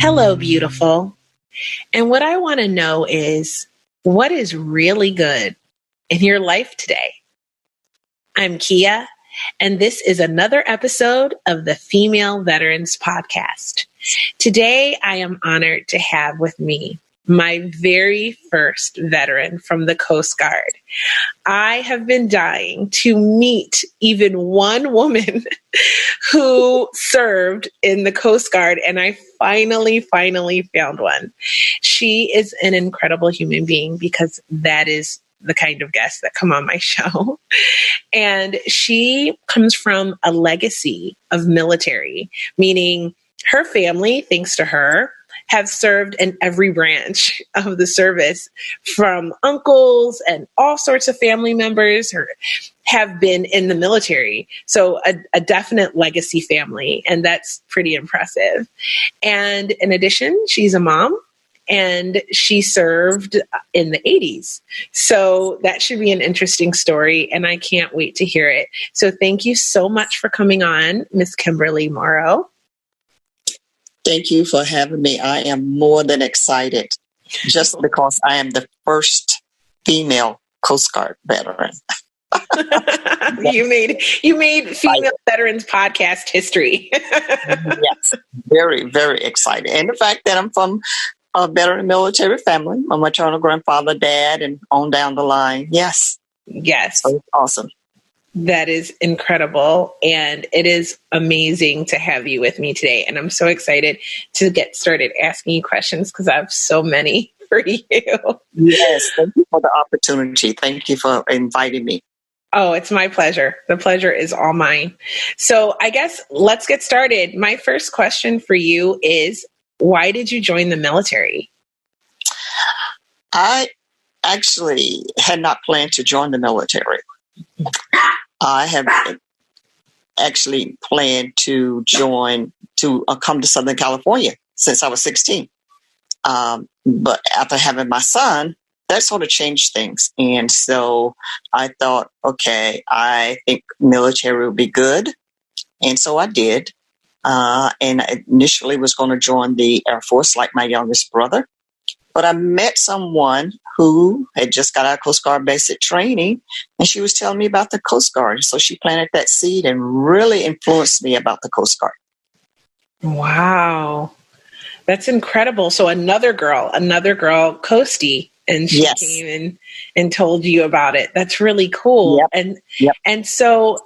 Hello, beautiful. And what I want to know is what is really good in your life today? I'm Kia, and this is another episode of the Female Veterans Podcast. Today, I am honored to have with me my very first veteran from the Coast Guard. I have been dying to meet even one woman who served in the Coast Guard, and I finally found one. She is an incredible human being because that is the kind of guests that come on my show. And she comes from a legacy of military, meaning her family, thanks to her, have served in every branch of the service, from uncles and all sorts of family members have been in the military. So a definite legacy family, and that's pretty impressive. And in addition, she's a mom, and she served in the 80s. So that should be an interesting story, and I can't wait to hear it. So thank you so much for coming on, Miss Kimberly Morrow. Thank you for having me. I am more than excited just because I am the first female Coast Guard veteran. You made Female Veterans Podcast history. Yes, very, very excited. And the fact that I'm from a veteran military family, my maternal grandfather, dad, and on down the line. Yes. Yes. So it's awesome. That is incredible. And it is amazing to have you with me today. And I'm so excited to get started asking you questions because I have so many for you. Yes. Thank you for the opportunity. Thank you for inviting me. Oh, it's my pleasure. The pleasure is all mine. So I guess let's get started. My first question for you is, why did you join the military? I actually had not planned to join the military. I have actually planned to come to Southern California since I was 16. But after having my son, that sort of changed things. And so I thought, okay, I think military would be good. And so I did. And I initially was going to join the Air Force like my youngest brother. But I met someone who had just got out of Coast Guard basic training, and she was telling me about the Coast Guard. So she planted that seed and really influenced me about the Coast Guard. Wow. That's incredible. So another girl, Coastie, and she came and told you about it. That's really cool. Yep. And so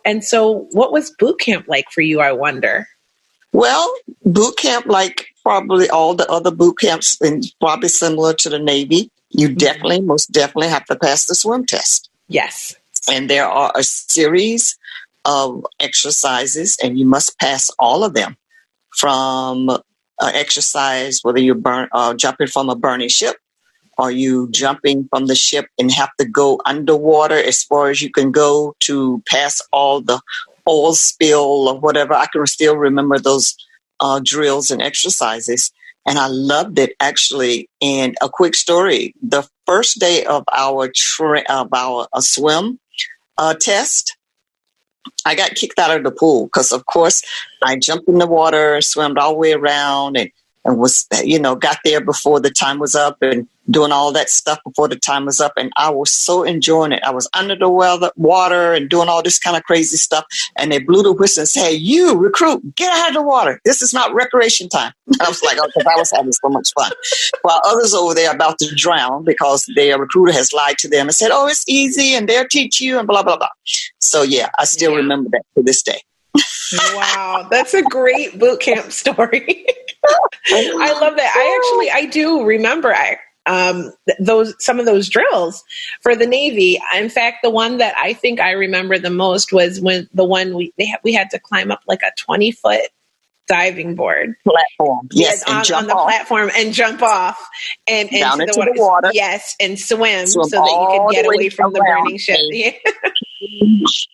what was boot camp like for you, I wonder? Well, boot camp, like probably all the other boot camps, and probably similar to the Navy, you most definitely have to pass the swim test. Yes. And there are a series of exercises, and you must pass all of them. From exercise, whether you're jumping from a burning ship, or you jumping from the ship and have to go underwater as far as you can go to pass all the oil spill or whatever. I can still remember those drills and exercises, and I loved it actually. And a quick story: the first day of our swim test, I got kicked out of the pool because, of course, I jumped in the water, swam all the way around, and was, got there before the time was up and doing all that stuff before the time was up. And I was so enjoying it. I was under the water and doing all this kind of crazy stuff. And they blew the whistle and said, "Hey, you recruit, get out of the water. This is not recreation time." I was like, oh, because I was having so much fun. While others over there are about to drown because their recruiter has lied to them and said, "Oh, it's easy and they'll teach you," and blah, blah, blah. So yeah, I still remember that to this day. Wow, that's a great boot camp story. I love that. I do remember some of those drills for the Navy. In fact, the one that I think I remember the most was when we had to climb up like a 20-foot diving board platform. Yes, on the platform and jump off and down into the water. Yes, and swim so that you could get away from the burning ship.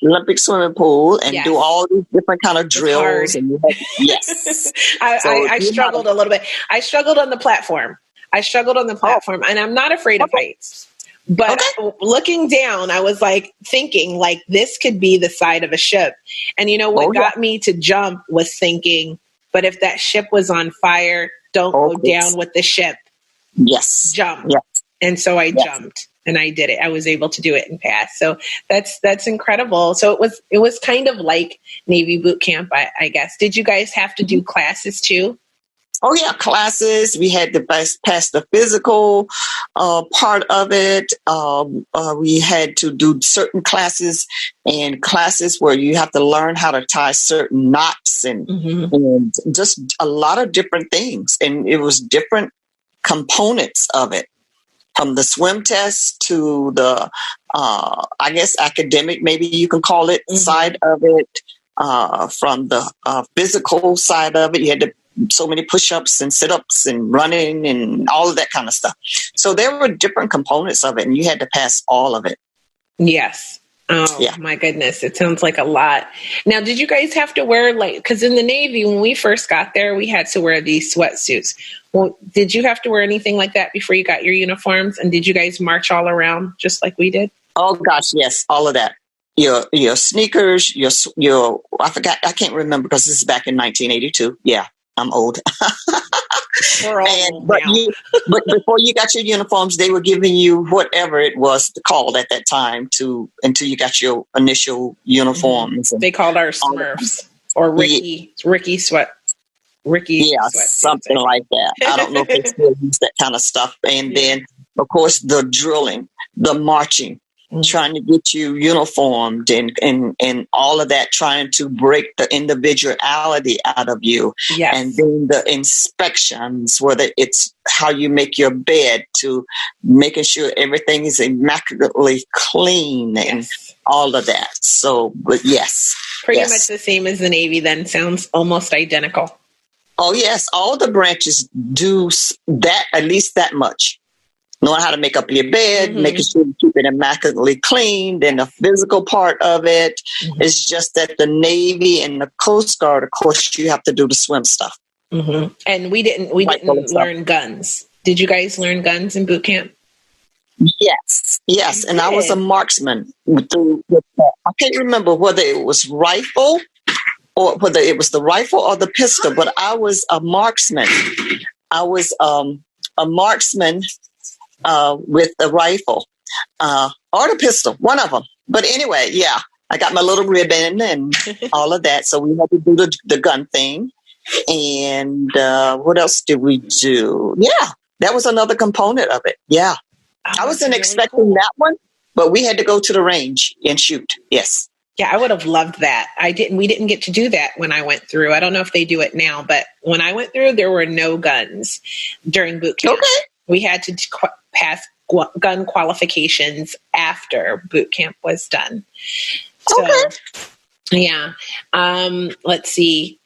Olympic swimming pool and do all these different kind of drills. And I struggled a little bit. I struggled on the platform. And I'm not afraid of heights. But looking down, I was like thinking like this could be the side of a ship. And what got me to jump was thinking, but if that ship was on fire, don't go down with the ship. Yes. Jump. Yes. And so I jumped and I did it. I was able to do it and pass. So that's incredible. So it was kind of like Navy boot camp, I guess. Did you guys have to do classes too? Oh yeah, classes. We had to pass the physical part of it. We had to do certain classes and classes where you have to learn how to tie certain knots and just a lot of different things. And it was different components of it, from the swim test to the, I guess, academic, maybe you can call it, side of it. From the physical side of it, you had to so many push-ups and sit-ups and running and all of that kind of stuff. So there were different components of it, and you had to pass all of it. Yes. Oh, my goodness. It sounds like a lot. Now, did you guys have to wear, because in the Navy, when we first got there, we had to wear these sweatsuits. Well, did you have to wear anything like that before you got your uniforms? And did you guys march all around just like we did? Oh, gosh, yes, all of that. Your sneakers, your I forgot, I can't remember because this is back in 1982. Yeah, I'm old. We're all old but now. but before you got your uniforms, they were giving you whatever it was called at that time until you got your initial uniforms. They called our Smurfs or Ricky sweat. Yeah, something like that. I don't know if they still use that kind of stuff. And then, of course, the drilling, the marching, trying to get you uniformed and all of that, trying to break the individuality out of you. Yes. And then the inspections, whether it's how you make your bed, to making sure everything is immaculately clean and all of that. So, but yes. Pretty much the same as the Navy then. Sounds almost identical. Oh, yes. All the branches do that, at least that much. Knowing how to make up your bed, making sure you keep it immaculately clean, then the physical part of it. It's just that the Navy and the Coast Guard, of course, you have to do the swim stuff. And we didn't learn guns. Did you guys learn guns in boot camp? Yes. And I was a marksman. I can't remember whether it was rifle or whether it was the rifle or the pistol, but I was a marksman. I was a marksman with the rifle or the pistol, one of them. But anyway, I got my little ribbon and all of that. So we had to do the gun thing. And what else did we do? Yeah, that was another component of it. Yeah. I wasn't really expecting that one, but we had to go to the range and shoot. Yes. Yeah, I would have loved that. We didn't get to do that when I went through. I don't know if they do it now, but when I went through, there were no guns during boot camp. Okay. We had to pass gun qualifications after boot camp was done. So, let's see.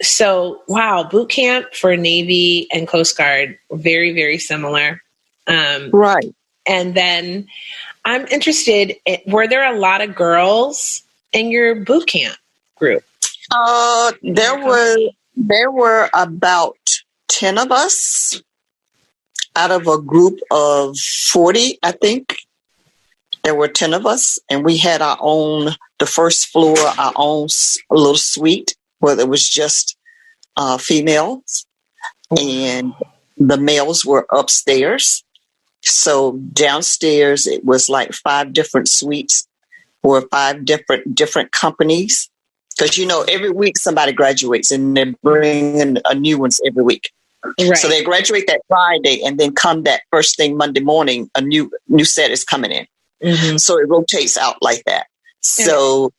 So, wow, boot camp for Navy and Coast Guard, very, very similar. Right. And then I'm interested, were there a lot of girls in your boot camp group? There were about 10 of us out of a group of 40, I think. There were 10 of us, and we had our own, the first floor, our own little suite where it was just females, and the males were upstairs. So downstairs, it was like 5 different suites for 5 different companies. Because, every week somebody graduates and they're bringing a new ones every week. Right. So they graduate that Friday, and then come that first thing Monday morning, a new set is coming in. So it rotates out like that. So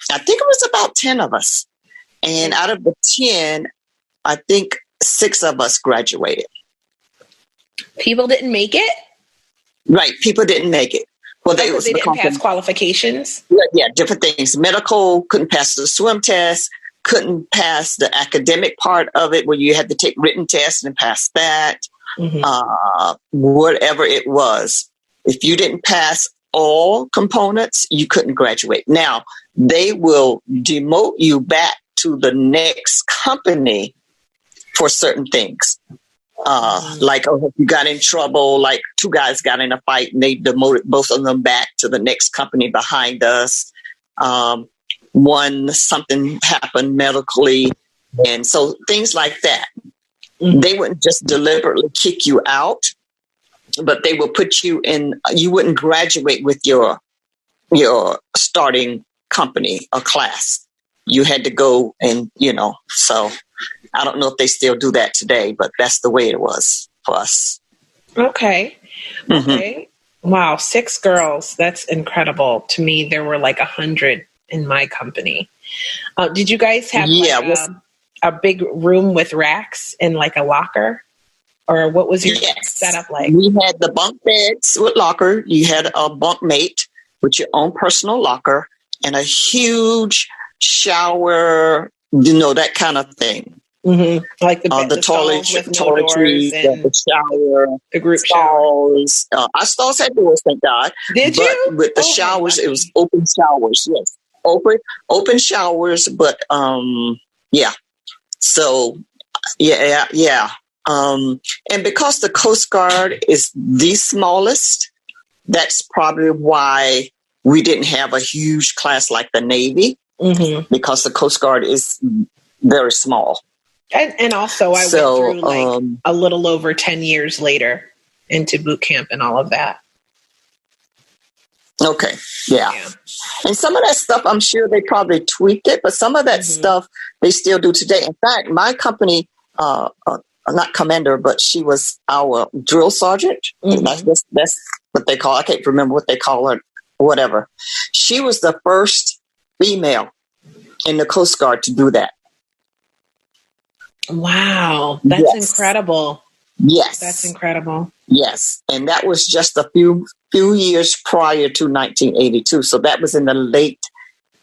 I think it was about 10 of us. And out of the 10, I think 6 of us graduated. People didn't make it? Right. People didn't make it. Well, they didn't pass qualifications? Yeah, different things. Medical, couldn't pass the swim test, couldn't pass the academic part of it where you had to take written tests and pass that. Whatever it was. If you didn't pass all components, you couldn't graduate. Now, they will demote you back to the next company for certain things. Like, if you got in trouble, like 2 guys got in a fight and they demoted both of them back to the next company behind us. Something happened medically. And so things like that. They wouldn't just deliberately kick you out, but they will put you in. You wouldn't graduate with your starting company or class. You had to go and, so I don't know if they still do that today, but that's the way it was for us. Okay. Wow. 6 girls. That's incredible. To me, there were like 100 in my company. Did you guys have a big room with racks and like a locker? Or what was your setup like? We had the bunk beds with locker. You had a bunk mate with your own personal locker and a huge shower, that kind of thing. Like the toiletries, the shower, the group stalls. Our stalls had doors, thank God. Did you? But with the showers, it was open showers. Yes, open showers. But yeah. So yeah. And because the Coast Guard is the smallest, that's probably why we didn't have a huge class like the Navy, because the Coast Guard is very small. And also I went through a little over 10 years later into boot camp and all of that. Okay. Yeah. And some of that stuff, I'm sure they probably tweaked it, but some of that stuff they still do today. In fact, my company, not commander, but she was our drill sergeant. That's what they call. I can't remember what they call her. Whatever. She was the first female in the Coast Guard to do that. Wow, that's incredible. Yes, that's incredible. Yes, and that was just a few years prior to 1982. So that was in the late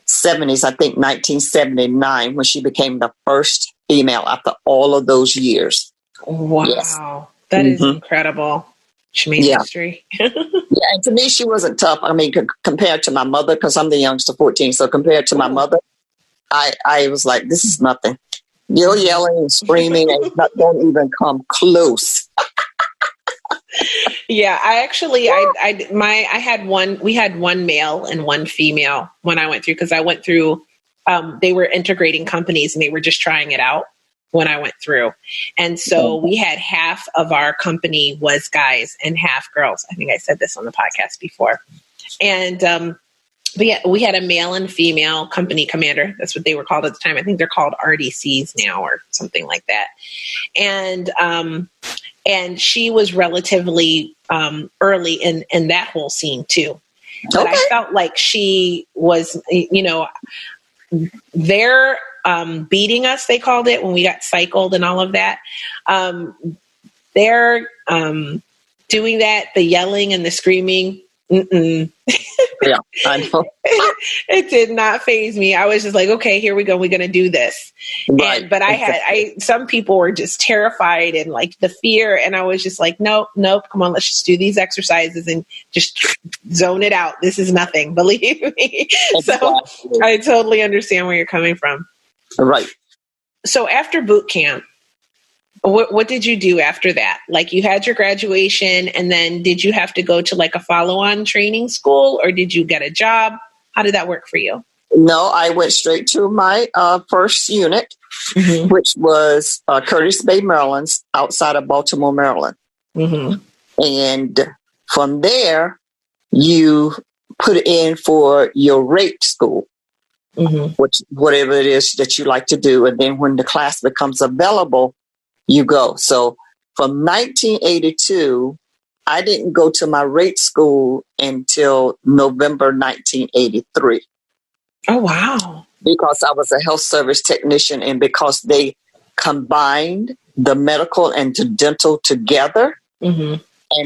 70s, I think 1979, when she became the first female after all of those years. Wow, that is incredible. She made history. And to me, she wasn't tough. I mean, compared to my mother, because I'm the youngest of 14. So compared to my mother, I was like, this is nothing. You're yelling and screaming and don't even come close. Yeah, I had we had one male and one female when I went through, because I went through, they were integrating companies and they were just trying it out when I went through. And so we had half of our company was guys and half girls. I think I said this on the podcast before. And, we had a male and female company commander. That's what they were called at the time. I think they're called RDCs now or something like that. And she was relatively early in that whole scene too. But I felt like she was, they're beating us, they called it, when we got cycled and all of that. They're doing that, the yelling and the screaming. Yeah, I know. It did not faze me. I was just like, okay, here we go. We're going to do this. Right. But some people were just terrified and like the fear. And I was just like, nope. Come on, let's just do these exercises and just zone it out. This is nothing. Believe me. So I totally understand where you're coming from. Right. So after boot camp, what did you do after that? Like, you had your graduation, and then did you have to go to like a follow-on training school, or did you get a job? How did that work for you? No, I went straight to my first unit, which was Curtis Bay, Maryland, outside of Baltimore, Maryland. And from there, you put in for your rate school, which whatever it is that you like to do. And then when the class becomes available, you go. So from 1982, I didn't go to my rate school until November 1983. Oh, wow. Because I was a health service technician, and because they combined the medical and the dental together, and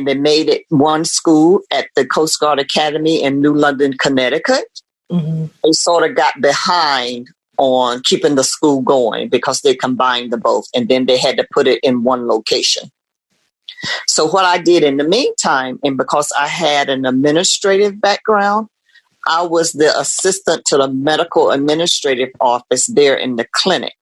they made it one school at the Coast Guard Academy in New London, Connecticut, they sort of got behind on keeping the school going because they combined the both, and then they had to put it in one location. So what I did in the meantime, and because I had an administrative background, I was the assistant to the medical administrative office there in the clinic,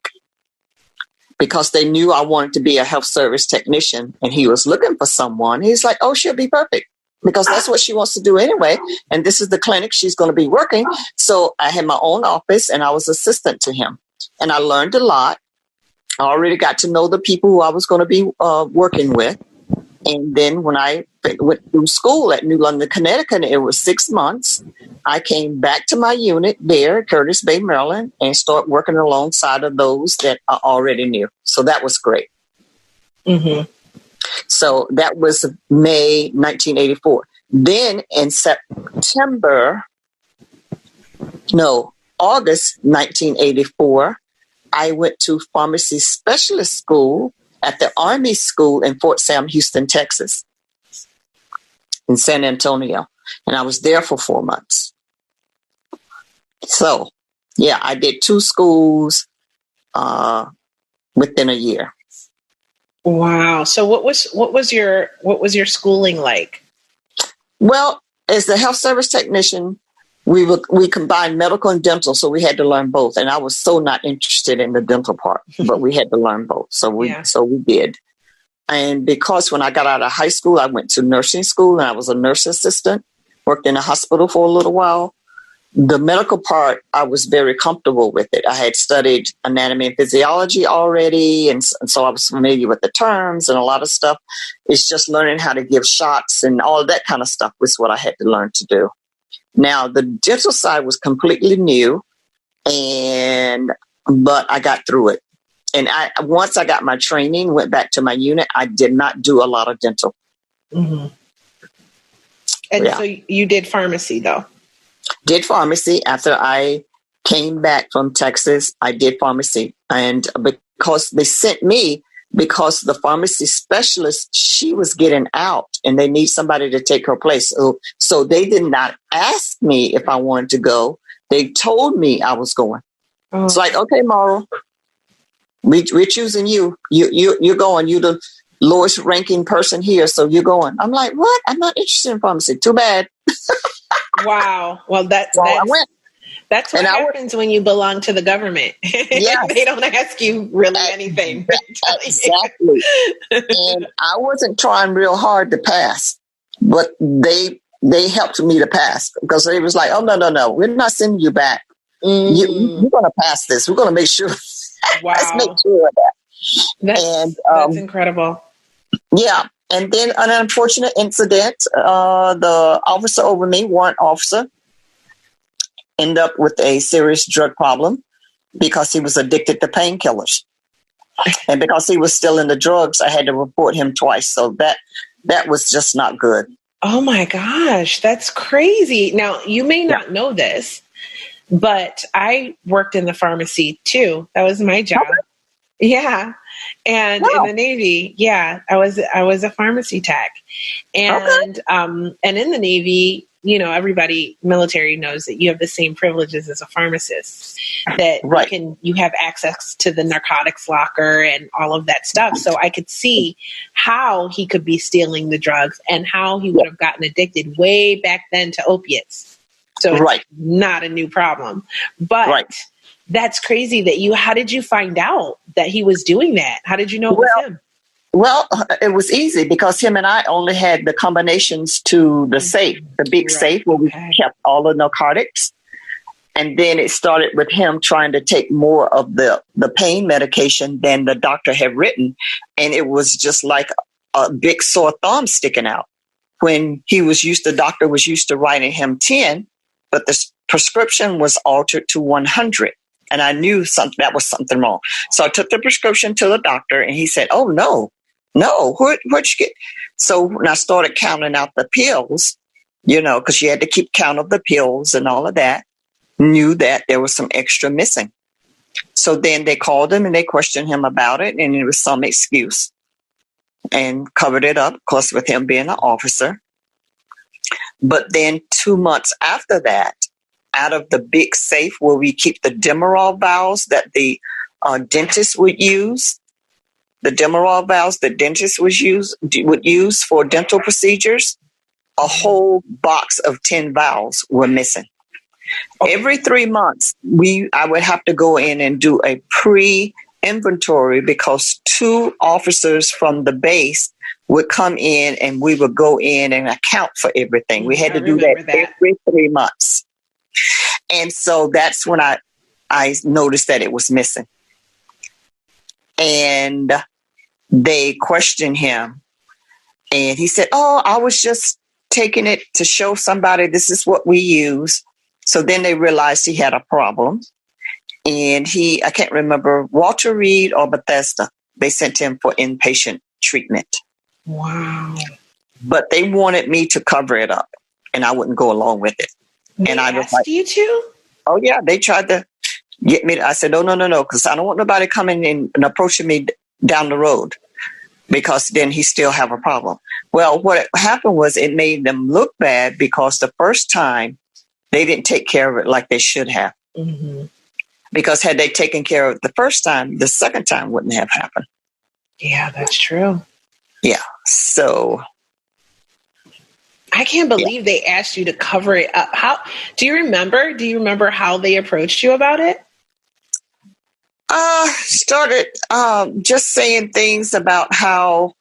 because they knew I wanted to be a health service technician, and he was looking for someone. He's like, oh, she'll be perfect, because that's what she wants to do anyway. And this is the clinic she's going to be working. So I had my own office, and I was assistant to him. And I learned a lot. I already got to know the people who I was going to be working with. And then when I went through school at New London, Connecticut, it was 6 months. I came back to my unit there at Curtis Bay, Maryland, and started working alongside of those that I already knew. So that was great. Mm-hmm. So that was May 1984. Then in August 1984, I went to pharmacy specialist school at the Army School in Fort Sam Houston, Texas, in San Antonio. And I was there for 4 months. So, yeah, I did 2 schools within a year. Wow. So what was your schooling like? Well, as a health service technician, we combined medical and dental, so we had to learn both. And I was so not interested in the dental part, but we had to learn both. So we did. And because when I got out of high school, I went to nursing school and I was a nurse assistant, worked in a hospital for a little while. The medical part, I was very comfortable with it. I had studied anatomy and physiology already, and so I was familiar with the terms and a lot of stuff. It's just learning how to give shots and all of that kind of stuff was what I had to learn to do. Now, the dental side was completely new, but I got through it. And once I got my training, went back to my unit, I did not do a lot of dental. Mm-hmm. And so you did pharmacy, though? Did pharmacy. After I came back from Texas, I did pharmacy. And because they sent me, because the pharmacy specialist, she was getting out and they need somebody to take her place. So they did not ask me if I wanted to go. They told me I was going. Oh. It's like, okay, Morrow, we're choosing you. You're going. You're the lowest ranking person here, so you're going. I'm like, what? I'm not interested in pharmacy. Too bad. Wow. Well, that's what happens when you belong to the government. Yeah. They don't ask you really anything. Exactly. And I wasn't trying real hard to pass, but they helped me to pass because they was like, oh, no, we're not sending you back. You're going to pass this. We're going to make sure. Wow. Let's make sure of that. That's incredible. Yeah. And then an unfortunate incident, the officer over me, warrant officer, ended up with a serious drug problem because he was addicted to painkillers. And because he was still in the drugs, I had to report him twice. So that was just not good. Oh my gosh, that's crazy. Now, you may not know this, but I worked in the pharmacy too. That was my job. Okay. Yeah. And in the Navy, I was a pharmacy tech. And and in the Navy, everybody military knows that you have the same privileges as a pharmacist, that you have access to the narcotics locker and all of that stuff. So I could see how he could be stealing the drugs and how he would have gotten addicted way back then to opiates. So it's not a new problem, but that's crazy that how did you find out that he was doing that? How did you know it was him? Well, it was easy because him and I only had the combinations to the safe, the big safe where we kept all the narcotics. And then it started with him trying to take more of the pain medication than the doctor had written. And it was just like a big sore thumb sticking out. When the doctor was used to writing him 10, but the prescription was altered to 100. And I knew that was something wrong. So I took the prescription to the doctor and he said, oh, no, where'd you get? So when I started counting out the pills, because you had to keep count of the pills and all of that, knew that there was some extra missing. So then they called him and they questioned him about it. And it was some excuse and covered it up, of course, with him being an officer. But then 2 months after that, out of the big safe where we keep the Demerol vials that the dentist would use, the Demerol vials the dentist would use for dental procedures, a whole box of 10 vials were missing. Every 3 months, I would have to go in and do a pre-inventory because 2 officers from the base would come in and we would go in and account for everything. We had to do that every 3 months. And so that's when I noticed that it was missing. and they questioned him. And he said, "Oh, I was just taking it to show somebody this is what we use." So then they realized he had a problem. And I can't remember, Walter Reed or Bethesda, they sent him for inpatient treatment. Wow. But they wanted me to cover it up, and I wouldn't go along with it. And I was like, you to? Oh, yeah, they tried to get me. I said, no, because I don't want nobody coming in and approaching me down the road, because then he still have a problem. Well, what happened was it made them look bad, because the first time they didn't take care of it like they should have. Mm-hmm. Because had they taken care of it the first time, the second time wouldn't have happened. Yeah, that's true. Yeah. So I can't believe they asked you to cover it up. How do you remember? Do you remember how they approached you about it? Started just saying things about how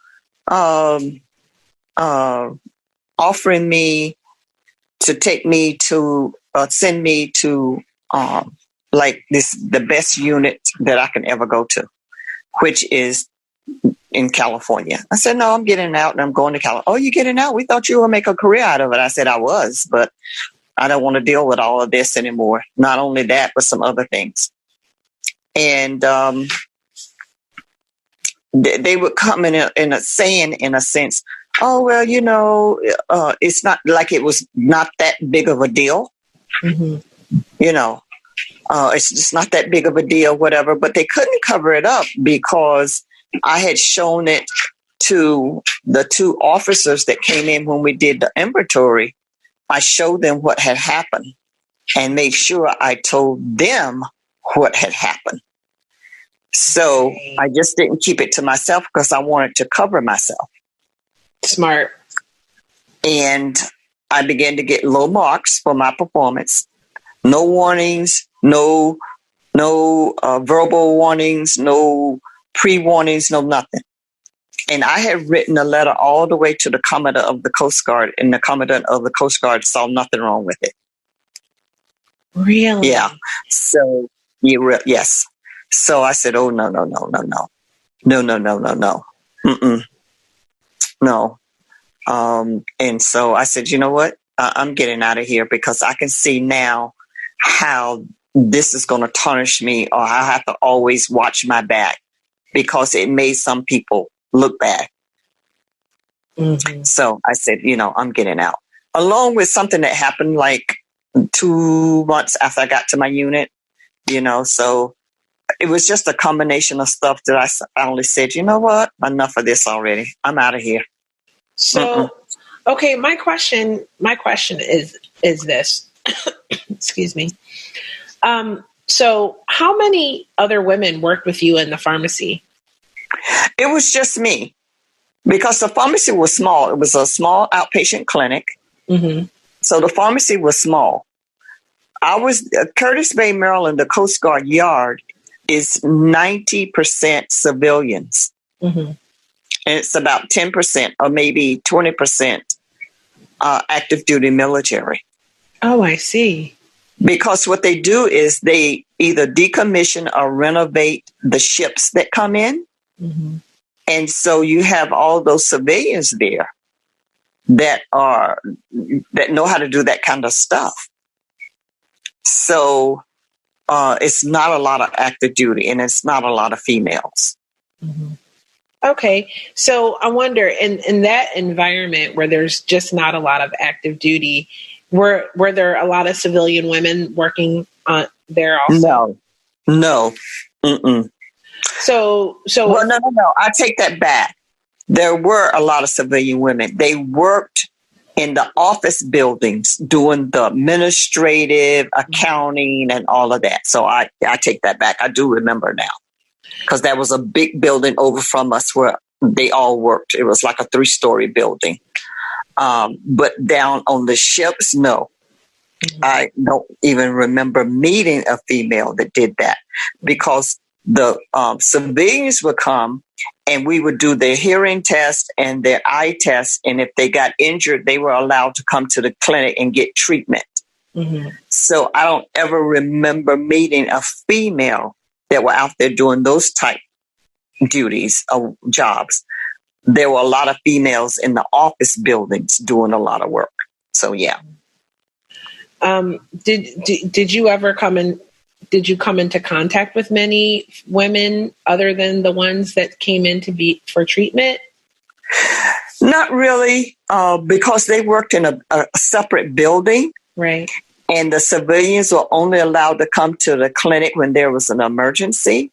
offering me to take me to send me to like the best unit that I can ever go to, which is in California. I said, no, I'm getting out and I'm going to California. Oh, you're getting out? We thought you would make a career out of it. I said, I was, but I don't want to deal with all of this anymore. Not only that, but some other things. And they would come in a sense, oh, well, it's not like it was not that big of a deal. Mm-hmm. It's just not that big of a deal, whatever. But they couldn't cover it up because I had shown it to the two officers that came in when we did the inventory. I showed them what had happened and made sure I told them what had happened. So I just didn't keep it to myself because I wanted to cover myself. Smart. And I began to get low marks for my performance. No warnings, no verbal warnings, no pre-warnings, no nothing. And I had written a letter all the way to the Commandant of the Coast Guard, and the Commandant of the Coast Guard saw nothing wrong with it. Really? Yeah. So, yes. So I said, oh, no. Mm-mm. No. And so I said, you know what? I'm getting out of here because I can see now how this is going to tarnish me, or I have to always watch my back because it made some people look bad. Mm-hmm. So I said, I'm getting out. Along with something that happened like 2 months after I got to my unit, so it was just a combination of stuff that I finally said, you know what? Enough of this already. I'm out of here. So, okay, my question is this. Excuse me. So how many other women worked with you in the pharmacy? It was just me because the pharmacy was small. It was a small outpatient clinic. Mm-hmm. So the pharmacy was small. I was Curtis Bay, Maryland, the Coast Guard yard is 90% civilians. Mm-hmm. And it's about 10% or maybe 20% active duty military. Oh, I see. Because what they do is they either decommission or renovate the ships that come in. Mm-hmm. And so you have all those civilians there that know how to do that kind of stuff. So it's not a lot of active duty, and it's not a lot of females. Mm-hmm. Okay. So I wonder, in that environment where there's just not a lot of active duty, were there a lot of civilian women working there also? No. Mm-mm. So well, no. I take that back. There were a lot of civilian women. They worked in the office buildings doing the administrative, accounting, and all of that. So I take that back. I do remember now because that was a big building over from us where they all worked. It was like a 3-story building. But down on the ships, no. Mm-hmm. I don't even remember meeting a female that did that because the civilians would come and we would do their hearing test and their eye test. And if they got injured, they were allowed to come to the clinic and get treatment. Mm-hmm. So I don't ever remember meeting a female that were out there doing those type duties or jobs. There were a lot of females in the office buildings doing a lot of work. So, yeah. Did you ever did you come into contact with many women other than the ones that came in to be for treatment? Not really, because they worked in a separate building. Right. And the civilians were only allowed to come to the clinic when there was an emergency.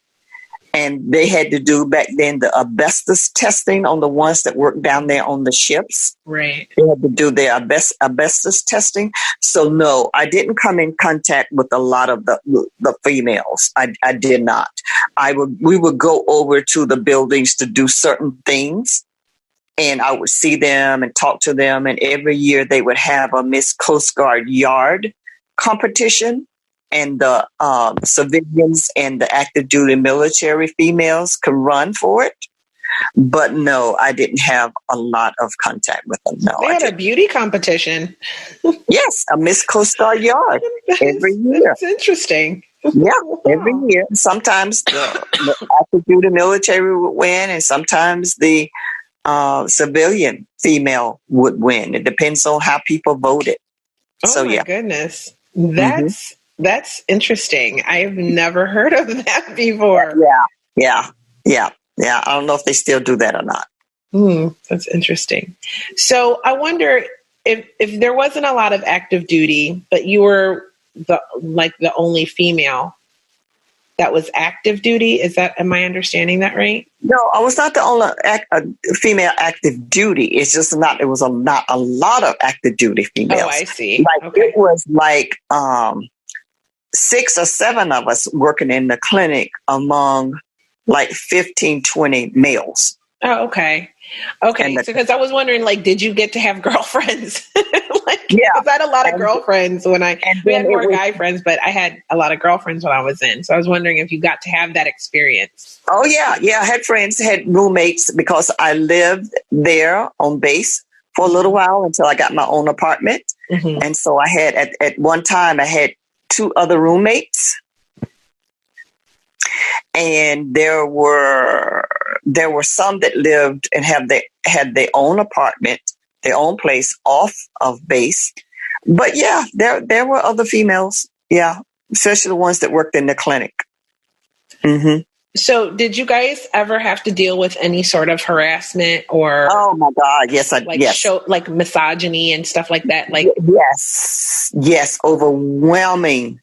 And they had to do back then the asbestos testing on the ones that worked down there on the ships. Right. They had to do their asbestos testing. So no, I didn't come in contact with a lot of the females. I did not. We would go over to the buildings to do certain things, and I would see them and talk to them. And every year they would have a Miss Coast Guard yard competition. And the civilians and the active duty military females could run for it. But no, I didn't have a lot of contact with them. No, they had a beauty competition. Yes, a Miss Coast Guard yard every year. That's interesting. Yeah, every year. Sometimes the active duty military would win, and sometimes the civilian female would win. It depends on how people voted. Oh my goodness. That's interesting. I've never heard of that before. Yeah. I don't know if they still do that or not. That's interesting. So I wonder if there wasn't a lot of active duty, but you were the only female that was active duty. Am I understanding that right? No, I was not the only female active duty. It's just not a lot of active duty females. Oh, I see. It was 6 or 7 of us working in the clinic among 15, 20 males. Oh, okay. Okay. Because I was wondering, did you get to have girlfriends? Because I had a lot of girlfriends we had more guy friends, but I had a lot of girlfriends when I was in. So I was wondering if you got to have that experience. Oh, yeah. Yeah. I had friends, had roommates, because I lived there on base for a little while until I got my own apartment. Mm-hmm. And so I had, at one time, I had 2 other roommates, and there were some that lived and had their own apartment, their own place off of base. But yeah, there were other females, especially the ones that worked in the clinic. Mm-hmm. So did you guys ever have to deal with any sort of harassment or? Oh my God. Yes. Like misogyny and stuff like that. Yes. Overwhelming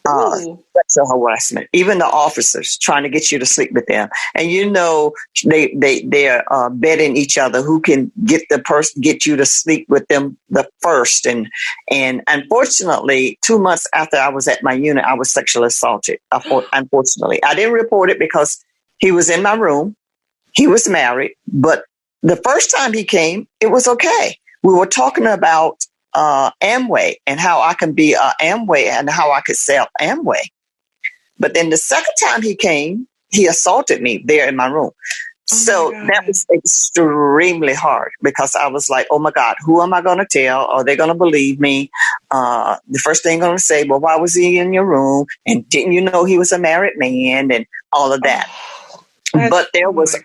sexual harassment. Even the officers trying to get you to sleep with them. And they're betting each other who can get you to sleep with them the first. And unfortunately, 2 months after I was at my unit, I was sexually assaulted. Unfortunately, I didn't report it because he was in my room. He was married, but the first time he came, it was okay. We were talking about Amway and how I can be Amway and how I could sell Amway. But then the second time he came, he assaulted me there in my room. So that was extremely hard because I was like, oh my God, who am I going to tell? Are they going to believe me? The first thing they're going to say, well, why was he in your room? And didn't you know he was a married man and all of that? But there was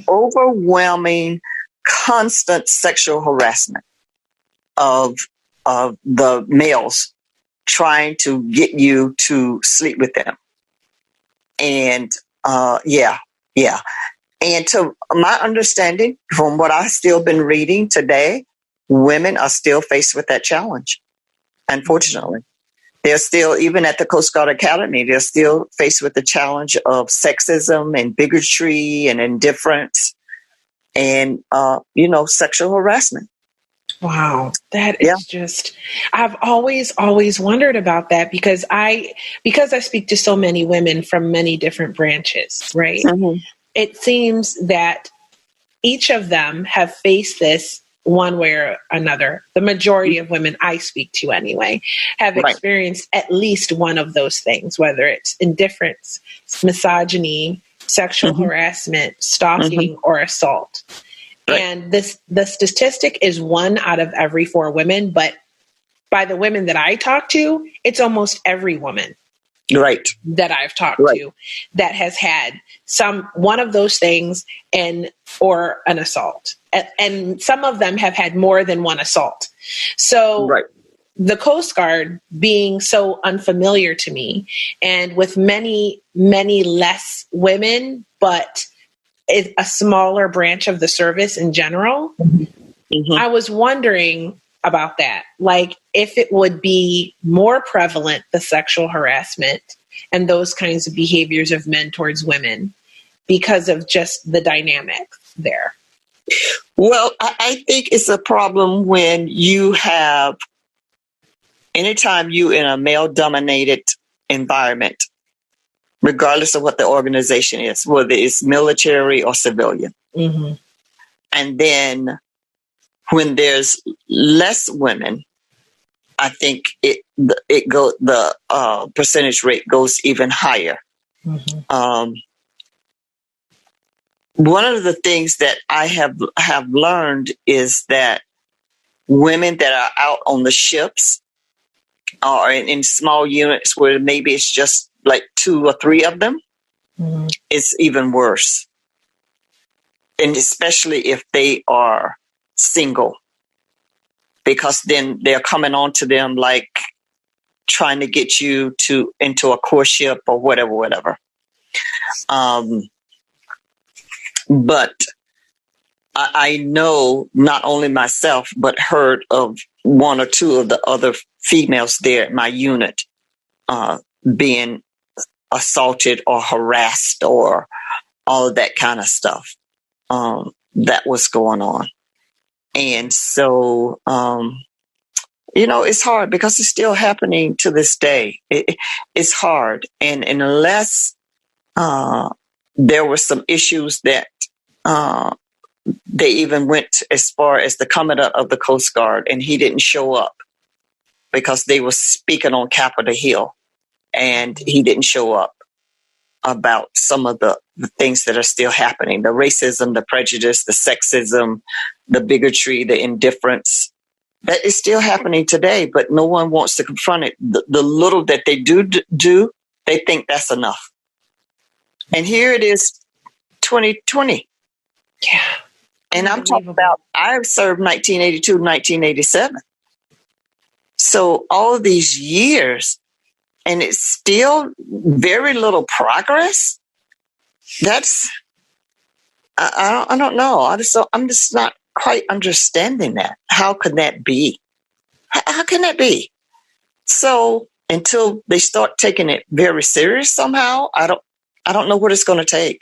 overwhelming, constant sexual harassment of the males trying to get you to sleep with them. And and to my understanding, from what I've still been reading today, women are still faced with that challenge. Unfortunately, they're still, even at the Coast Guard Academy, they're still faced with the challenge of sexism and bigotry and indifference and sexual harassment. Wow. That is just, I've always wondered about that because I speak to so many women from many different branches, right? Mm-hmm. It seems that each of them have faced this one way or another. The majority of women I speak to anyway have experienced at least one of those things, whether it's indifference, misogyny, sexual harassment, stalking, or assault. And the statistic is 1 out of every 4 women, but by the women that I talk to, it's almost every woman. Right. that I've talked Right. to that has had one of those things or an assault. And some of them have had more than one assault. So Right. the Coast Guard being so unfamiliar to me, and with many, many less women, but a smaller branch of the service in general, Mm-hmm. I was wondering about that. Like, if it would be more prevalent, the sexual harassment and those kinds of behaviors of men towards women, because of just the dynamics there. Well, I think it's a problem when you have, anytime you in a male-dominated environment, regardless of what the organization is, whether it's military or civilian. Mm-hmm. And then when there's less women, I think the percentage rate goes even higher. Mm-hmm. One of the things that I have learned is that women that are out on the ships or in small units where maybe it's just like 2 or 3 of them, Mm-hmm. it's even worse. And especially if they are single, because then they're coming on to them like trying to get you into a courtship or whatever. But I know not only myself, but heard of 1 or 2 of the other females there at my unit being assaulted or harassed or all of that kind of stuff that was going on. And so, it's hard because it's still happening to this day. It's hard. And unless there were some issues that they even went as far as the commandant of the Coast Guard, and he didn't show up because they were speaking on Capitol Hill, and he didn't show up about some of the things that are still happening, the racism, the prejudice, the sexism, the bigotry, the indifference. That is still happening today, but no one wants to confront it. The little that they do, they think that's enough. And here it is, 2020. Yeah. And I'm talking about, I served 1982, 1987. So all of these years, and it's still very little progress. That's, I don't know. I'm just not quite understanding that. How could that be? How can that be? So until they start taking it very serious somehow, I don't know what it's going to take.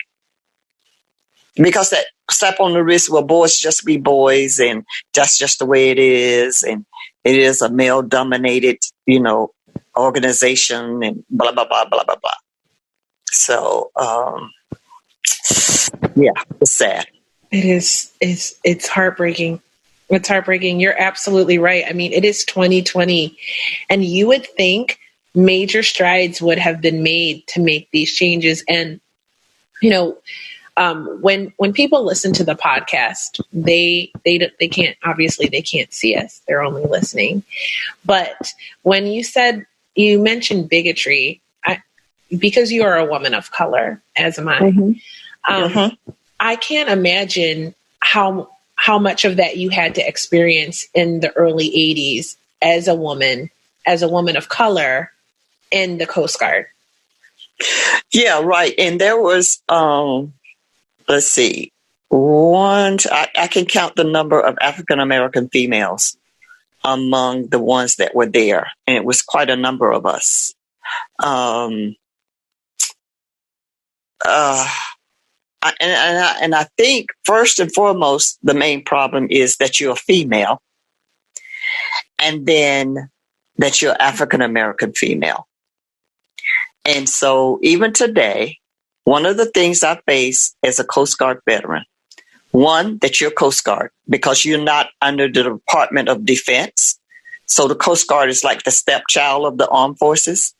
Because that slap on the wrist, well, boys just be boys, and that's just the way it is, and it is a male-dominated, organization, and blah blah blah blah blah blah. So, yeah, it's sad. It is. It's heartbreaking. It's heartbreaking. You're absolutely right. I mean, it is 2020, and you would think major strides would have been made to make these changes. And when people listen to the podcast, they can't, obviously they can't see us. They're only listening. But when you mentioned bigotry, because you are a woman of color, as am I, Mm-hmm. I can't imagine how much of that you had to experience in the early 80s as a woman of color in the Coast Guard. Yeah, right. And there was, let's see, I can count the number of African-American females among the ones that were there. And it was quite a number of us. And I think first and foremost, the main problem is that you're a female, and then that you're African-American female. And so even today, one of the things I face as a Coast Guard veteran, one, that you're Coast Guard because you're not under the Department of Defense. So the Coast Guard is like the stepchild of the armed forces.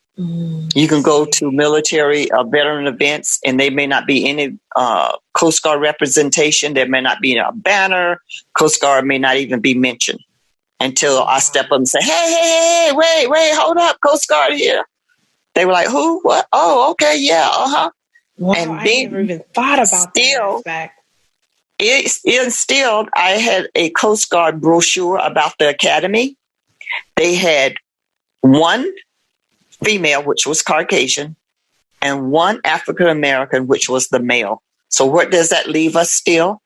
You can go to military veteran events, and there may not be any Coast Guard representation. There may not be a banner. Coast Guard may not even be mentioned until I step up and say, hey, wait, hold up, Coast Guard here. They were like, who? What? Oh, okay, yeah, uh-huh. Wow, And I then never even thought about that still, aspect. it instilled, I had a Coast Guard brochure about the academy. They had one female, which was Caucasian, and one African American, which was the male. So what does that leave us still?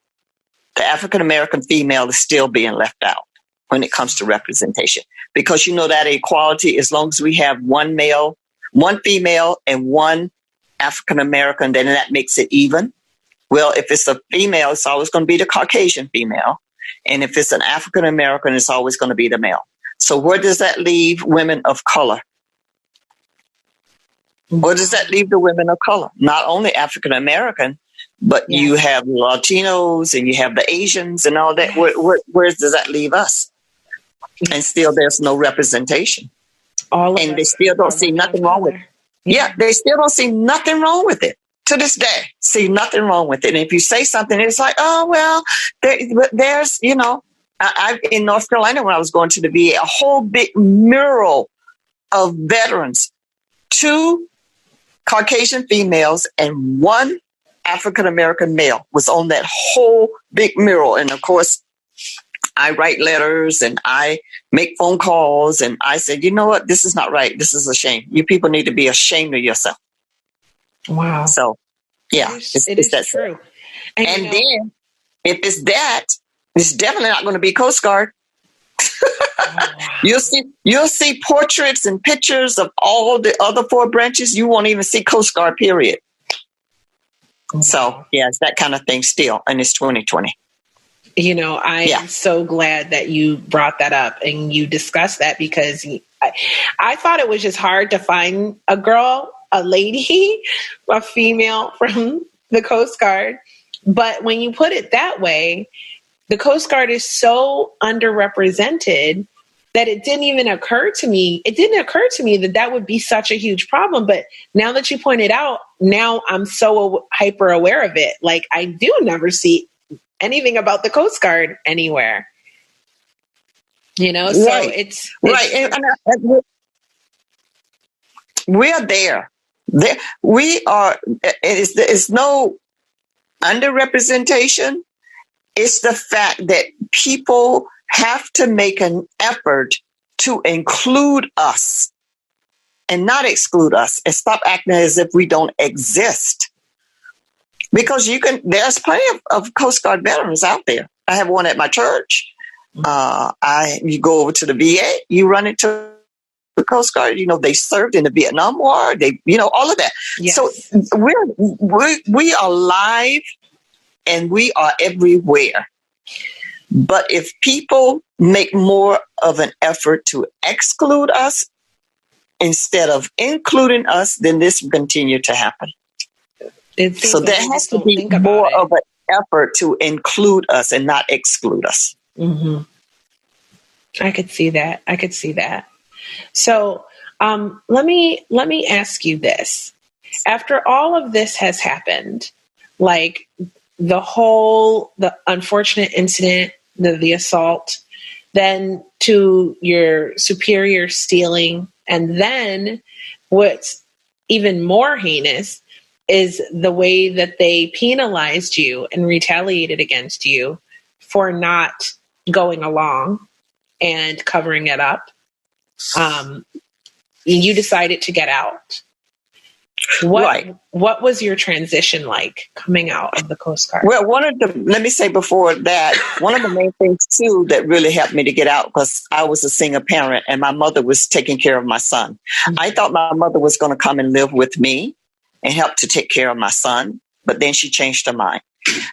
The African American female is still being left out when it comes to representation. Because you know that equality, as long as we have one male, one female, and one African American, then that makes it even. Well, if it's a female, it's always going to be the Caucasian female. And if it's an African American, it's always going to be the male. So where does that leave women of color? Where does that leave the women of color? Not only African American, but you have Latinos and you have the Asians and all that. Where does that leave us? And still there's no representation. And they still don't see nothing wrong with it. Yeah, they still don't see nothing wrong with it. To this day, see nothing wrong with it. And if you say something, it's like, oh, well, there's, I in North Carolina, when I was going to the VA, a whole big mural of veterans, 2 Caucasian females and 1 African-American male was on that whole big mural. And of course, I write letters and I make phone calls and I said, you know what? This is not right. This is a shame. You people need to be ashamed of yourself. Wow. So, yeah, it is that true. And then if it's that, it's definitely not going to be Coast Guard. You'll see portraits and pictures of all the other 4 branches. You won't even see Coast Guard, period. Wow. So, yeah, it's that kind of thing still, and it's 2020. I am so glad that you brought that up and you discussed that, because I thought it was just hard to find a lady, a female from the Coast Guard. But when you put it that way, the Coast Guard is so underrepresented that it didn't even occur to me. It didn't occur to me that would be such a huge problem. But now that you pointed out, now I'm so hyper aware of it. Like, I do never see anything about the Coast Guard anywhere. So it's right. And we're there. We are. It's no underrepresentation. It's the fact that people have to make an effort to include us and not exclude us, and stop acting as if we don't exist. Because there's plenty of Coast Guard veterans out there. I have one at my church. You go over to the VA, you run into the Coast Guard. They served in the Vietnam War. They, all of that. Yes. So we are live and we are everywhere. But if people make more of an effort to exclude us instead of including us, then this will continue to happen. So there has to be more of an effort to include us and not exclude us. Mm-hmm. I could see that. So let me ask you this. After all of this has happened, like the unfortunate incident, the assault, then to your superior stealing, and then what's even more heinous is the way that they penalized you and retaliated against you for not going along and covering it up. You decided to get out. What was your transition like coming out of the Coast Guard? Well, let me say before that, one of the main things too that really helped me to get out, because I was a single parent and my mother was taking care of my son. Mm-hmm. I thought my mother was going to come and live with me and help to take care of my son, but then she changed her mind.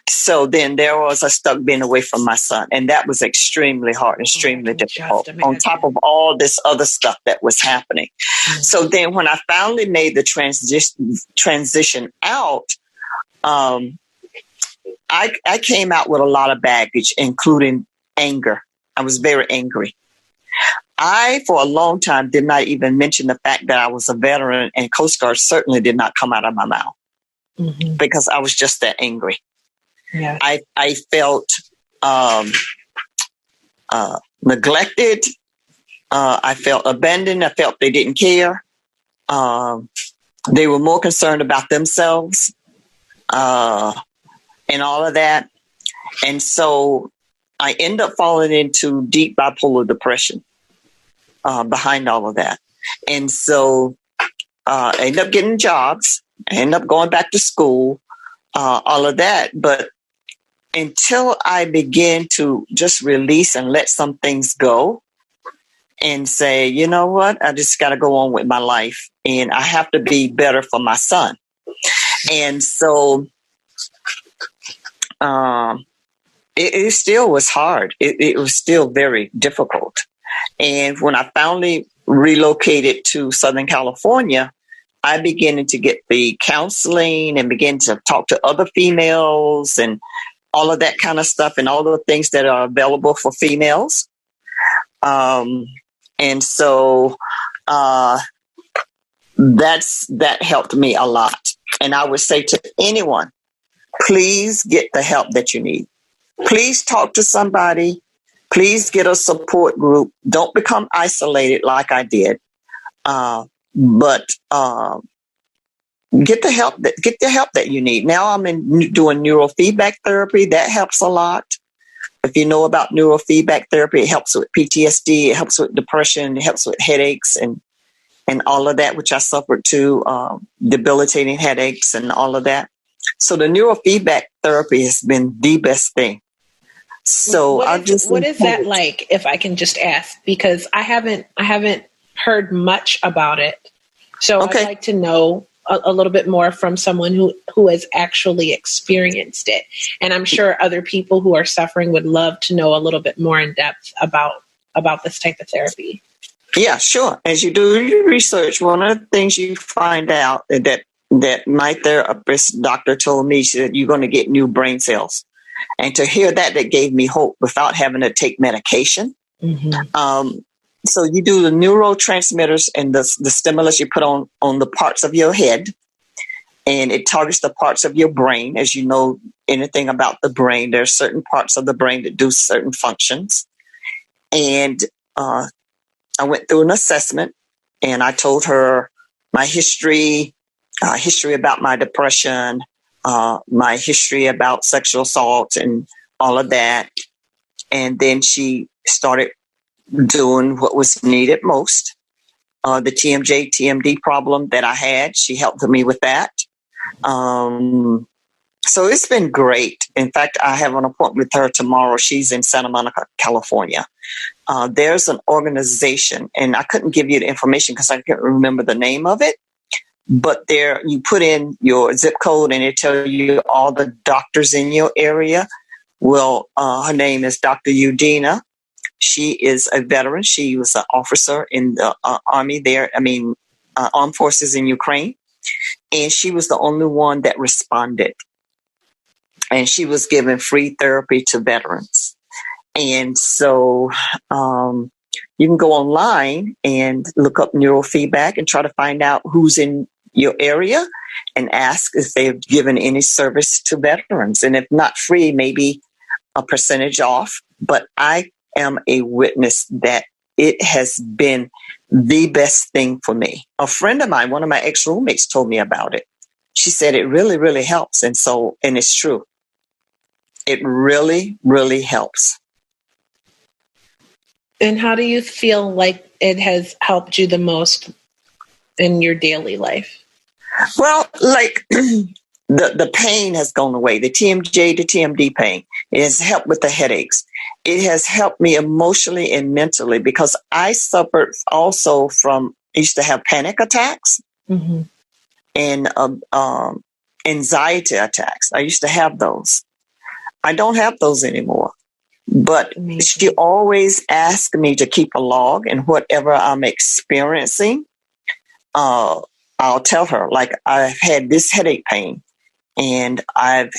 So then I stuck being away from my son, and that was extremely hard, extremely difficult, on top of all this other stuff that was happening. Mm-hmm. So then when I finally made the transition out, I came out with a lot of baggage, including anger. I was very angry. I, for a long time, did not even mention the fact that I was a veteran, and Coast Guard certainly did not come out of my mouth, mm-hmm. because I was just that angry. Yeah. I felt neglected. I felt abandoned. I felt they didn't care. They were more concerned about themselves and all of that. And so I end up falling into deep bipolar depression behind all of that. And so I end up getting jobs, I end up going back to school, all of that. But until I begin to just release and let some things go and say, you know what, I just got to go on with my life and I have to be better for my son. And so it still was hard. It was still very difficult. And when I finally relocated to Southern California, I began to get the counseling and begin to talk to other females and all of that kind of stuff and all the things that are available for females. And so that helped me a lot. And I would say to anyone, please get the help that you need. Please talk to somebody. Please get a support group. Don't become isolated like I did. But get the help that you need. Now I'm doing neurofeedback therapy. That helps a lot. If you know about neurofeedback therapy, it helps with PTSD, it helps with depression, it helps with headaches and all of that, which I suffered too, debilitating headaches and all of that. So the neurofeedback therapy has been the best thing. So what is that like, if I can just ask, because I haven't heard much about it. So okay. I'd like to know a little bit more from someone who has actually experienced it. And I'm sure other people who are suffering would love to know a little bit more in depth about this type of therapy. Yeah, sure. As you do your research, one of the things you find out that my therapist doctor told me, she said, you're going to get new brain cells. And to hear that gave me hope without having to take medication. Mm-hmm. So you do the neurotransmitters and the stimulus you put on the parts of your head, and it targets the parts of your brain. As you know anything about the brain, there are certain parts of the brain that do certain functions. And I went through an assessment, and I told her my history about my depression, my history about sexual assault and all of that. And then she started doing what was needed most. The TMD problem that I had, she helped me with that. So it's been great. In fact, I have an appointment with her tomorrow. She's in Santa Monica, California. There's an organization, and I couldn't give you the information because I can't remember the name of it. But there, you put in your zip code and it tells you all the doctors in your area. Well, her name is Dr. Udina. She is a veteran. She was an officer in the army there. Armed forces in Ukraine. And she was the only one that responded. And she was giving free therapy to veterans. And so you can go online and look up neurofeedback and try to find out who's in your area and ask if they've given any service to veterans. And if not free, maybe a percentage off. But I am a witness that it has been the best thing for me. A friend of mine, one of my ex-roommates, told me about it. She said it really, really helps. And it's true. It really, really helps. And how do you feel like it has helped you the most in your daily life? Well, like the pain has gone away. The TMD pain. It has helped with the headaches. It has helped me emotionally and mentally because I suffered also from, I used to have panic attacks mm-hmm. and anxiety attacks. I used to have those. I don't have those anymore. But she always asked me to keep a log, and whatever I'm experiencing, I'll tell her, like, I've had this headache pain and I've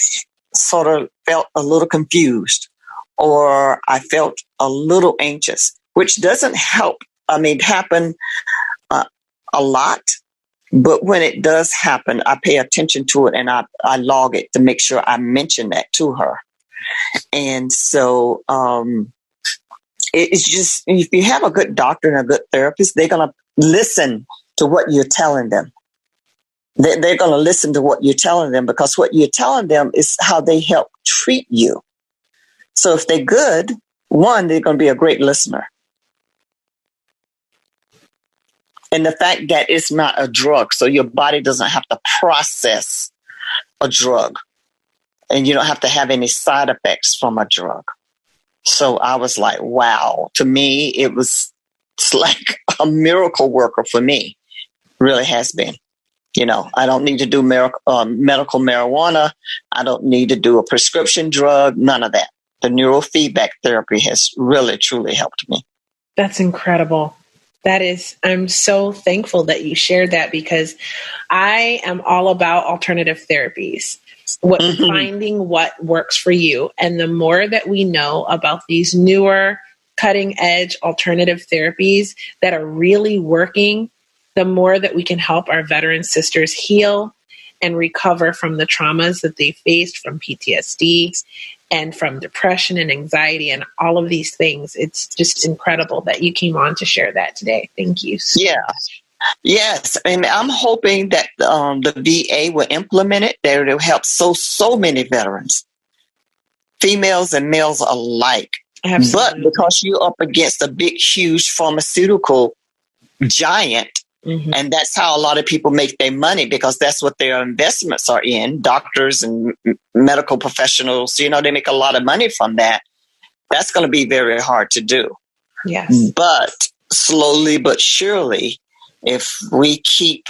sort of felt a little confused or I felt a little anxious, which doesn't happen a lot. But when it does happen, I pay attention to it and I log it to make sure I mention that to her. And so it's just, if you have a good doctor and a good therapist, they're going to listen to what you're telling them. They're going to listen to what you're telling them, because what you're telling them is how they help treat you. So if they're good, one, they're going to be a great listener. And the fact that it's not a drug, so your body doesn't have to process a drug, and you don't have to have any side effects from a drug. So I was like, wow. To me, it's like a miracle worker for me. Really has been. I don't need to do medical marijuana. I don't need to do a prescription drug. None of that. The neurofeedback therapy has really, truly helped me. That's incredible. I'm so thankful that you shared that, because I am all about alternative therapies, finding what works for you. And the more that we know about these newer cutting edge alternative therapies that are really working, the more that we can help our veteran sisters heal and recover from the traumas that they faced from PTSD and from depression and anxiety and all of these things. It's just incredible that you came on to share that today. Thank you so much. Yes. And I'm hoping that the VA will implement it. That it'll help so many veterans, females and males alike. Absolutely. But because you're up against a big, huge pharmaceutical giant, and that's how a lot of people make their money, because that's what their investments are in. Doctors and medical professionals, they make a lot of money from that. That's going to be very hard to do. Yes. But slowly but surely, if we keep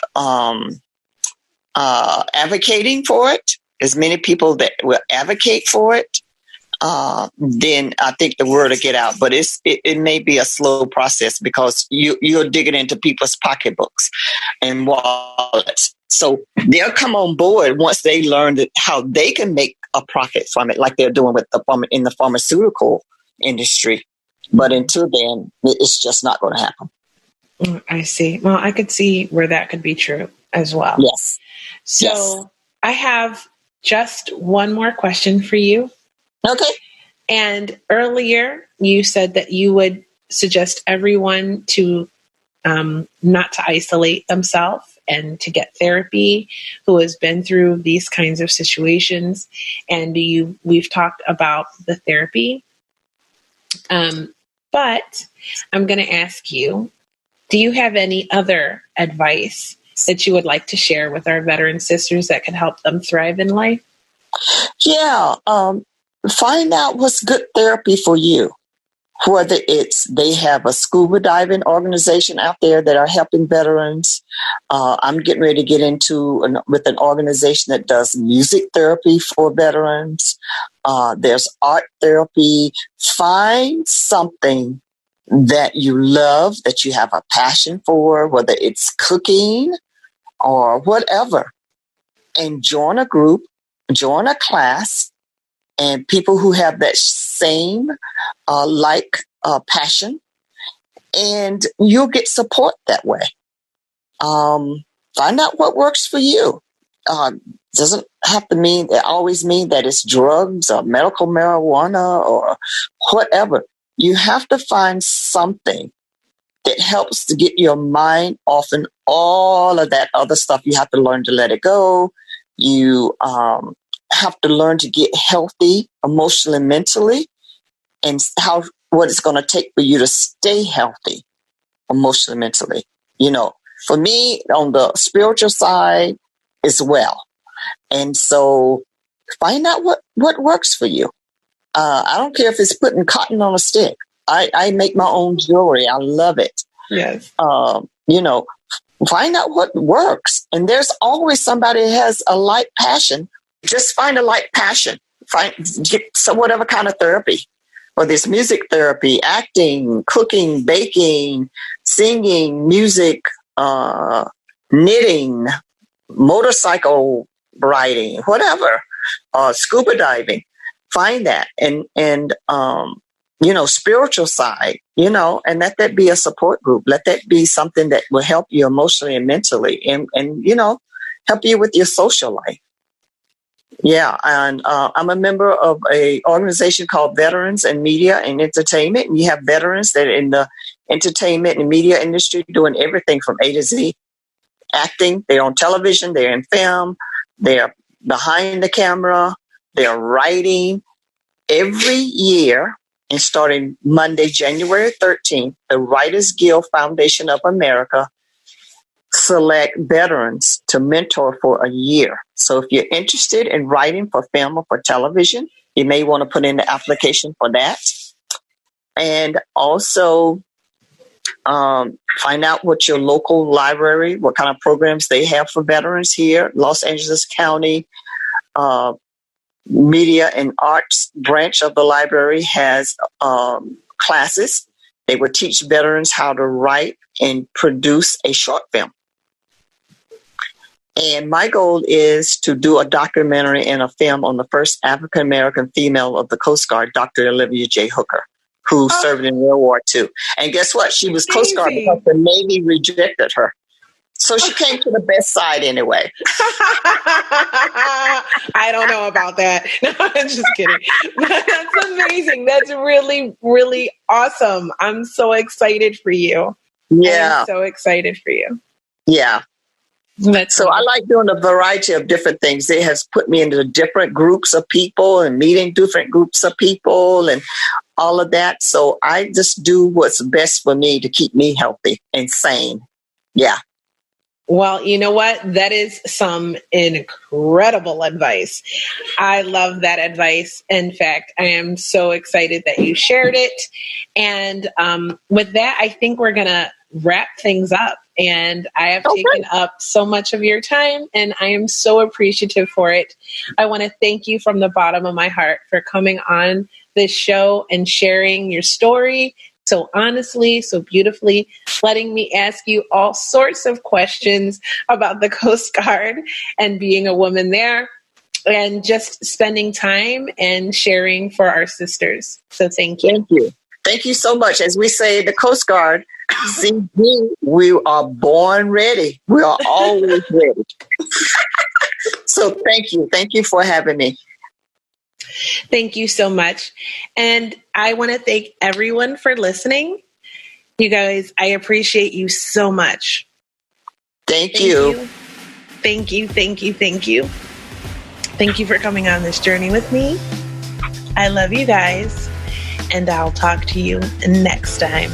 advocating for it, as many people that will advocate for it, then I think the word will get out. But it may be a slow process, because you're digging into people's pocketbooks and wallets. So they'll come on board once they learn how they can make a profit from it, like they're doing in the pharmaceutical industry. But until then, it's just not going to happen. I see. Well, I could see where that could be true as well. Yes. So I have just one more question for you. Okay. And earlier you said that you would suggest everyone to not to isolate themselves and to get therapy, who has been through these kinds of situations. And we've talked about the therapy. But I'm going to ask you, do you have any other advice that you would like to share with our veteran sisters that can help them thrive in life? Yeah. Find out what's good therapy for you. Whether they have a scuba diving organization out there that are helping veterans. I'm getting ready to get into with an organization that does music therapy for veterans. There's art therapy. Find something that you love, that you have a passion for, whether it's cooking or whatever, and join a group, join a class. And people who have that same passion, and you'll get support that way. Find out what works for you. Doesn't have to always mean that it's drugs or medical marijuana or whatever. You have to find something that helps to get your mind off and all of that other stuff. You have to learn to let it go. You have to learn to get healthy emotionally and mentally, and what it's going to take for you to stay healthy emotionally and mentally. For me, on the spiritual side as well. And so find out what works for you. I don't care if it's putting cotton on a stick. I make my own jewelry. I love it. Yes. Find out what works. And there's always somebody that has a light passion. Just find a light passion. Get whatever kind of therapy. Whether it's music therapy, acting, cooking, baking, singing, music, knitting, motorcycle riding, whatever, scuba diving. Find that and spiritual side, and let that be a support group. Let that be something that will help you emotionally and mentally and help you with your social life. Yeah, and I'm a member of a organization called Veterans and Media and Entertainment. And you have veterans that are in the entertainment and media industry doing everything from A to Z. acting, they're on television, they're in film, they're behind the camera, they're writing. Every year, and starting Monday, January 13th, the Writers Guild Foundation of America select veterans to mentor for a year. So if you're interested in writing for film or for television, you may want to put in the application for that. And also find out what your local library, what kind of programs they have for veterans here. Los Angeles County Media and Arts branch of the library has classes. They will teach veterans how to write and produce a short film. And my goal is to do a documentary and a film on the first African-American female of the Coast Guard, Dr. Olivia J. Hooker, who served in World War II. And guess what? She was Coast Guard because the Navy rejected her. So she came to the best side anyway. I don't know about that. No, I'm just kidding. That's amazing. That's really, really awesome. I'm so excited for you. Yeah. I'm so excited for you. Yeah. So I like doing a variety of different things. It has put me into different groups of people and meeting different groups of people and all of that. So I just do what's best for me to keep me healthy and sane. Yeah. Well, you know what? That is some incredible advice. I love that advice. In fact, I am so excited that you shared it. And with that, I think we're going to wrap things up. And I have taken up so much of your time, and I am so appreciative for it. I want to thank you from the bottom of my heart for coming on this show and sharing your story so honestly, so beautifully, letting me ask you all sorts of questions about the Coast Guard and being a woman there, and just spending time and sharing for our sisters. So thank you. Thank you. Thank you so much. As we say, the Coast Guard, we are born ready. We are always ready. So thank you. Thank you for having me. Thank you so much. And I want to thank everyone for listening. You guys, I appreciate you so much. Thank you. Thank you. Thank you. Thank you. Thank you for coming on this journey with me. I love you guys, and I'll talk to you next time.